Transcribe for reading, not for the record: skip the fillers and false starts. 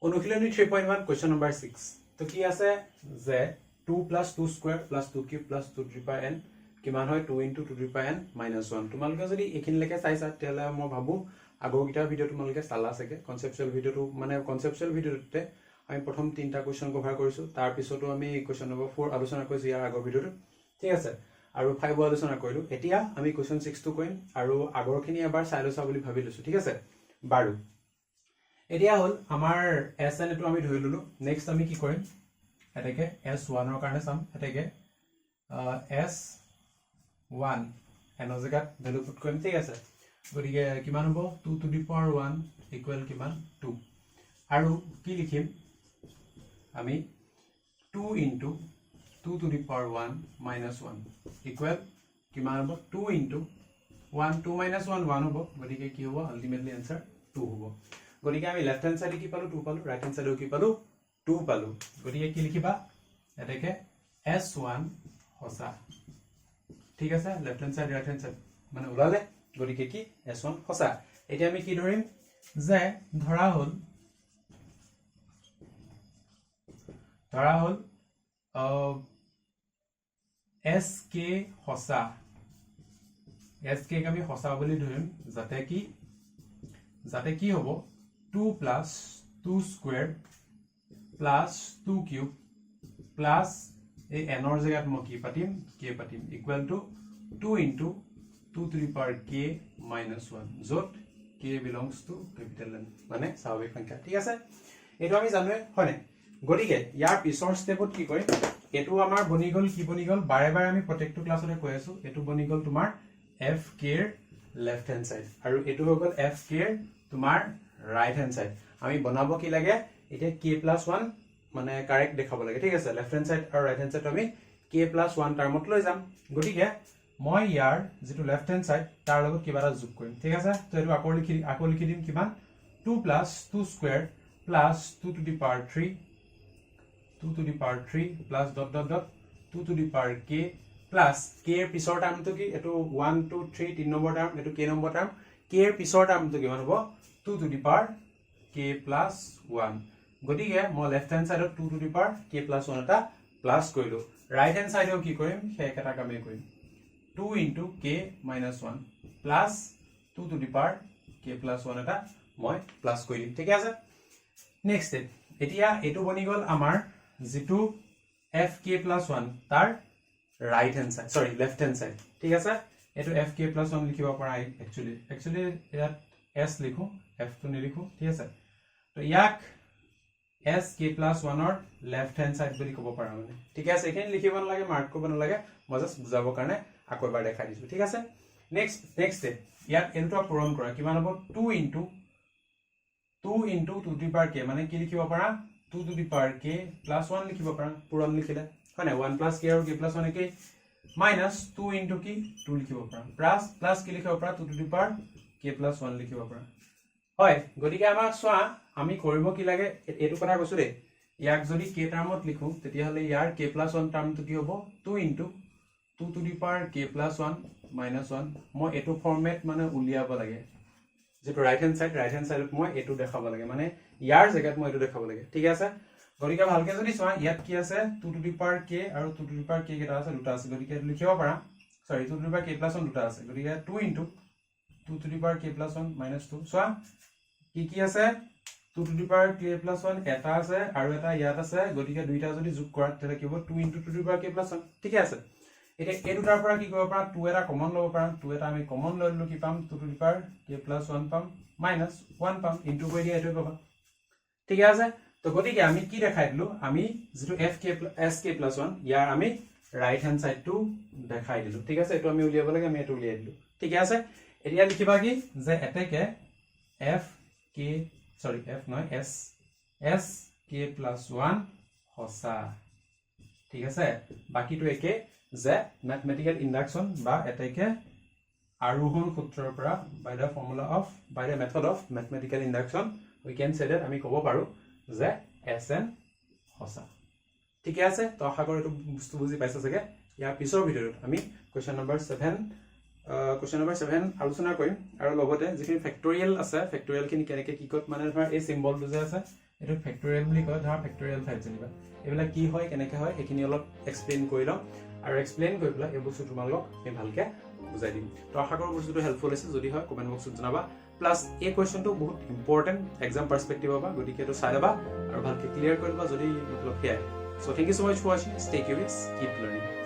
অনুশীলনী 3.1 question number 6 তো কি আছে যে 2 plus 2 square plus 2 cube plus 2 to the power n কিমান হয় 2 into 2 to the power n minus 1 তোমালোকে যদি এখিনলৈকে চাইছা তেলে মই ভাবো আগৰগিটা ভিডিও তোমালোকে চালা আছে কনসেপচুয়াল ভিডিওটো মানে কনসেপচুয়াল ভিডিওতে আমি প্ৰথম তিনটা কোৱেশ্চন কভাৰ কৰিছো তাৰ পিছতো আমি কোৱেশ্চন নম্বৰ 4 আলোচনা কৰিছো ইয়াৰ আগৰ ভিডিওটো ঠিক আছে আৰু 5 আলোচনা কৰিলো এতিয়া আমি কোৱেশ্চন 6 টো কৰিম আৰু আগৰখিনি এবাৰ চাই লৈছা বুলি ভাবি লৈছো ঠিক আছে বাৰু এতিয়া হল আমাৰ SN এটো আমি ধৰি ললো নেক্সট আমি কি কৰিম এটাকে S1 ৰ কাৰণে চাম এটাকে S1 এনৰ জাগাত ভ্যালু পুট কৰিম ঠিক আছে গতিকে কিমান হ'ব 2 to the power 1 ইকুৱেল কিমান 2 আৰু কি লিখিম আমি 2 into 2 to the power 1 minus 1 equal কিমান হ'ব 2 into 1 2 minus 1 1 হ'ব গতিকে কি হ'ব আলটিমেটলি आंसर 2 হ'ব গতিকে আমি লেফট হ্যান্ড সাইডে কি পালো 2 পালো রাইট হ্যান্ড সাইডে কি পালো 2 পালো গতিকে কি লিখিবা এটাকে S1 হসা ঠিক আছে left hand side right hand side মানে ওলালে গতিকে কি S1 হসা এতিয়া আমি কি ধৰিম যে ধৰা হল SK হসা SK আমি হসা বুলি ধৰিম যাতে কি হ'ব 2 plus 2 square plus 2 cube plus a nor জায়গাত মই কি পাতিম k পাতিম equal to 2 into 2 to the power k minus 1 যত k belongs to capital N মানে স্বাভাৱিক সংখ্যা ঠিক আছে এটো আমি জানোৱে হয়নে গতিকে ইয়াৰ পিছৰ স্টেপত কি কৰিম এটো আমাৰ বনি গল কি বনি গল বাৰে বাৰে আমি প্ৰত্যেকটো ক্লাছতে কৈ আছো এটো বনি গল তোমাৰ fk ৰ লেফট হ্যান্ড সাইড আৰু এটো হৈ গল fk ৰ তোমাৰ রাইট হ্যান্ড সাইড আমি বনাব কি লাগে এটা k+1 মানে কারেক্ট দেখাব লাগে ঠিক আছে লেফট হ্যান্ড সাইড আৰু ৰাইট হ্যান্ড সাইড আমি k+1 টাৰ্মত লৈ যাম গটিকে মই ইয়াৰ যেটো লেফট হ্যান্ড সাইড তাৰ লগত কিবা এটা যোগ কৰিম ঠিক আছে তো এটো আকৌ লিখি দিম কিমান 2 plus 2 square plus 2 to the power 3 2 to the power 3 plus dot dot dot 2 to the power k plus k এর পিছৰ টাৰ্মটো কি এটো 1 2 3 3 নম্বৰ টাৰ্ম এটো k নম্বৰ টাৰ্ম k এৰ পিছৰ টার্মটো কিমান হ'ব 2 to the power k plus 1 গটিকে মই left hand সাইডত 2 to the power k plus 1 এটা প্লাস কৰিলো ৰাইট হ্যান্ড সাইডেও কি কৰিম হেকেটা কামে কৰিম 2 into k minus 1 plus 2 to the power k plus 1 এটা মই প্লাস কৰিম ঠিক আছে নেক্সট স্টেপ এতিয়া এটো বনি গল আমাৰ যেটো fk plus 1 তাৰ right hand side sorry left hand side ঠিক আছে এটো fk plus 1 লিখিব পাৰা একচুয়ালি ইয়াত s লিখো f তো নিলিখো ঠিক আছে তো ইয়াক sk plus 1 ৰ লেফট হ্যান্ড সাইড বুলি ক'ব পাৰা মানে ঠিক আছে এখানে লিখিব নালাগে মাৰ্ক কৰিব নালাগে মই জাস্ট বুজাব কাৰণে আকৌ এবাৰ দেখাই দিছো ঠিক আছে নেক্সট স্টেপ ইয়াত এটো পূৰণ কৰা কিমান হ'ব 2 into 2 to the power k মানে কি লিখিব পাৰা 2 to the power k plus 1 লিখিব পাৰা পূৰণ লিখিলে হয় না 1 plus k আৰু k plus 1 একে minus 2 into কি 2 লিখিব পাৰা plus কি লিখিব পাৰা 2 to the power k plus 1 লিখিব পাৰা হয় গটিকে আমাৰ সোৱা আমি কৰিব কি লাগে এটো কথা কৈছো ৰে ইয়াক যদি k টাৰ্মত লিখো তেতিয়া হলে ইয়াৰ k plus 1 টার্মটো কি হ'ব 2 into 2 to the power k plus 1 minus 1 মই এটো ফরম্যাট মানে উলিয়াব লাগে যেটো রাইট হ্যান্ড সাইডত মই এটো দেখাব লাগে মানে ইয়াৰ জায়গাত মই এটো দেখাব লাগে ঠিক আছে গটিকে ভালকে যদি সোৱা ইয়াত কি আছে 2 to the power k আৰু 2 to the power k কেটা আছে দুটা আছে গটিকে লিখিব পাৰা sorry 2 to the power k plus 1 দুটা আছে গটিকে 2 into 2 to the power k plus 1 minus 2 সোৱা কি আছে 2 to the power k plus 1 এটা আছে আৰু এটা ইয়াত আছে গটিকে দুইটা যদি যোগ কৰা তেলে কি হ'ব 2 into 2 to the power k plus 1 ঠিক আছে এটা এই দুটাৰ পৰা কি কৰিব পাৰা 2 এটা কমন লব পাৰা 2 এটা আমি কমন লইলো কি পাম 2 to the power k plus 1 পাম minus 1 পাম ইনটু কৰি দিয়া এটো পাবা ঠিক আছে তো গটিকে আমি কি দেখাই দিলো আমি যেটো sk plus 1 ইয়াৰ আমি রাইট হ্যান্ড সাইড টু দেখাই দিলো ঠিক আছে এটো আমি উলিয়াব লাগে আমি এটো উলিয়াই দিলো ঠিক আছে এতিয়া লিখিবা কি যে এটাকে f নহয় s k plus 1 হসা ঠিক আছে বাকিটো একে যে ম্যাথমেটিক্যাল ইন্ডাকশন বা এটাকে আৰোহণ সূত্ৰৰ পৰা by the method of mathematical induction we can say that আমি ক'ব পাৰো যে sn হসা ঠিক আছে তো আশা কৰো এটো বস্তু বুজি পাইছা চাগে ইয়াৰ পিছৰ ভিডিওত আমি কোৱেশ্চন নম্বৰ 7 আলোচনা কৰিম আৰু লগতে যিখিনি ফেক্টৰিয়েল আছে ফেক্টৰিয়েল খিনি কেনেকৈ কি কত মানে ধৰা এই সিম্বলটো যে আছে এইটো ফেক্টৰিয়েল বুলি কয় ধৰা ফেক্টৰিয়েল 5 যেনিবা এইবিলাক কি হয় কেনেকৈ হয় এইখিনি অলপ এক্সপ্লেইন কৰি লওঁ আৰু এক্সপ্লেইন কৰি পেলাই এই বস্তু তোমালোকক আমি ভালকৈ বুজাই দিম তো আশা কৰোঁ বস্তুটো হেল্পফুল হৈছে যদি হয় কমেণ্ট বক্সত জনাবা প্লাছ এই কুৱেশ্যনটো বহুত ইম্পৰ্টেণ্ট এক্সাম পাৰ্চপেক্টিভৰ পৰা গতিকে এইটো চাই ল'বা আৰু ভালকৈ ক্লিয়াৰ কৰি ল'বা যদি মতলব সেয়াই চ' thank you so' much for ৱাচিং ষ্টে কিউৰিয়াছ কিপ লাৰ্নিং